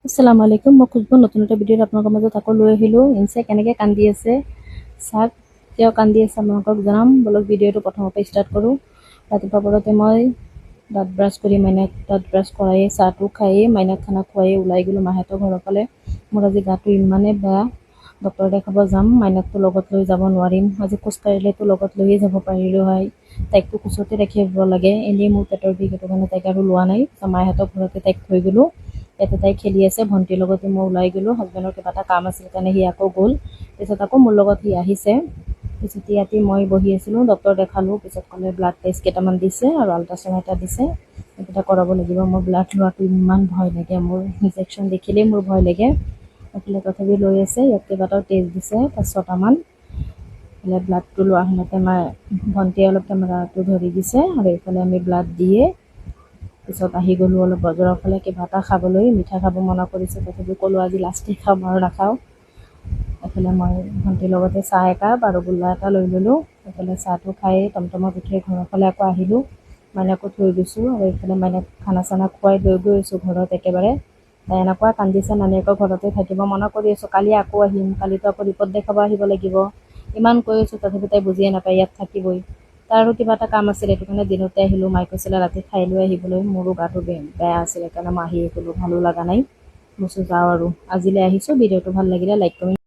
আসসালামু আলাইকুম। মই খুজবো নতুন এটা ভিডিঅ'ত আপোনালোকৰ মাজত আকৌ লৈ আহিলোঁ। ইনচাই কেনেকৈ কান্দি আছে চাওক, কিয় কান্দি আছে আপোনালোকক জনাম। বলক ভিডিঅ'টো প্ৰথমৰ পৰা ষ্টাৰ্ট কৰোঁ। ৰাতিপুৱা পৰতে মই দাঁত ব্ৰাছ কৰি মাইনাক দাঁত ব্ৰাছ কৰায়ে চাহটো খায়েই মাইনাক খানা খুৱাই ওলাই গ'লোঁ মাহঁতৰ ঘৰৰ ফালে। মোৰ আজি গাটো ইমানেই বেয়া, ডক্তৰ দেখাব যাম। মাইনাকটো লগত লৈ যাব নোৱাৰিম। আজি খোজকাঢ়িলেতো লগত লৈয়ে যাব পাৰিলোঁ হয়, তাইকতো কোচতে ৰাখিব লাগে। এনেই মোৰ পেটৰ বিষ, সেইটো কাৰণে তাইক আৰু লোৱা নাই। মাহঁতৰ ঘৰতে তাইক থৈ গ'লোঁ। ইয়াতে তাই খেলি আছে, ভণ্টিৰ লগতে মই ওলাই গ'লোঁ। হাজবেণ্ডৰ কিবা এটা কাম আছিল কাৰণে সি আকৌ গ'ল। পিছত আকৌ মোৰ লগত সি আহিছে। পিছত ইয়াতে মই বহি আছিলোঁ, ডক্তৰ দেখালোঁ। পিছত ক'লে ব্লাড টেষ্ট কেইটামান দিছে আৰু আল্ট্ৰাচাউণ্ড এটা দিছে, সেইকেইটা কৰাব লাগিব। মই ব্লাড লোৱাটো ইমান ভয় লাগে, মোৰ ইনজেকশ্যন দেখিলেই মোৰ ভয় লাগে। এইফালে তথাপি লৈ আছে। ইয়াত কেইবাটাও টেষ্ট দিছে, 5-6টামান। এইফালে ব্লাডটো লোৱাৰ সময়তে ভণ্টিয়ে অলপ কেমেৰাটো ধৰি দিছে আৰু এইফালে আমি ব্লাড দিয়ে পিছত আহি গ'লোঁ অলপ বজাৰৰ ফালে কিবা এটা খাবলৈ। মিঠা খাব মনা কৰিছে, তথাপি ক'লোঁ আজি লাষ্টে খাম আৰু নাখাওঁ। এইফালে মই ভণ্টিৰ লগতে চাহ একাপ আৰু গোল্লা এটা লৈ ল'লোঁ। এইফালে চাহটো খাই টমটমত উঠি ঘৰৰ ফালে আকৌ আহিলোঁ। মাইনাকো থৈ গৈছোঁ আৰু এইফালে মাইনাক খানা চানা খুৱাই লৈ গৈ আছোঁ ঘৰত একেবাৰে। তাই এনেকুৱা কান্দিছে, নানীয়েকৰ ঘৰতে থাকিব মনা কৰি আছোঁ। কালি আকৌ আহিম, কালিতো আকৌ ৰিপৰ্ট দেখাব আহিব লাগিব। ইমান কৈ আছোঁ, তথাপি তাই বুজিয়ে নাপায়, ইয়াত থাকিবই। তাৰ আৰু কিবা এটা কাম আছিল, সেইটো কাৰণে দিনতে আহিলোঁ। মায়ে কৈছিলে ৰাতি খাই লৈ আহিবলৈ। মোৰো গাটো বেয়া আছিল, সেইকাৰণে মই আহিয়ে গ'লোঁ, ভালো লগা নাই। মই যাওঁ আৰু আজিলৈ আহিছোঁ। ভিডিঅ'টো ভাল লাগিলে লাইক কমেণ্ট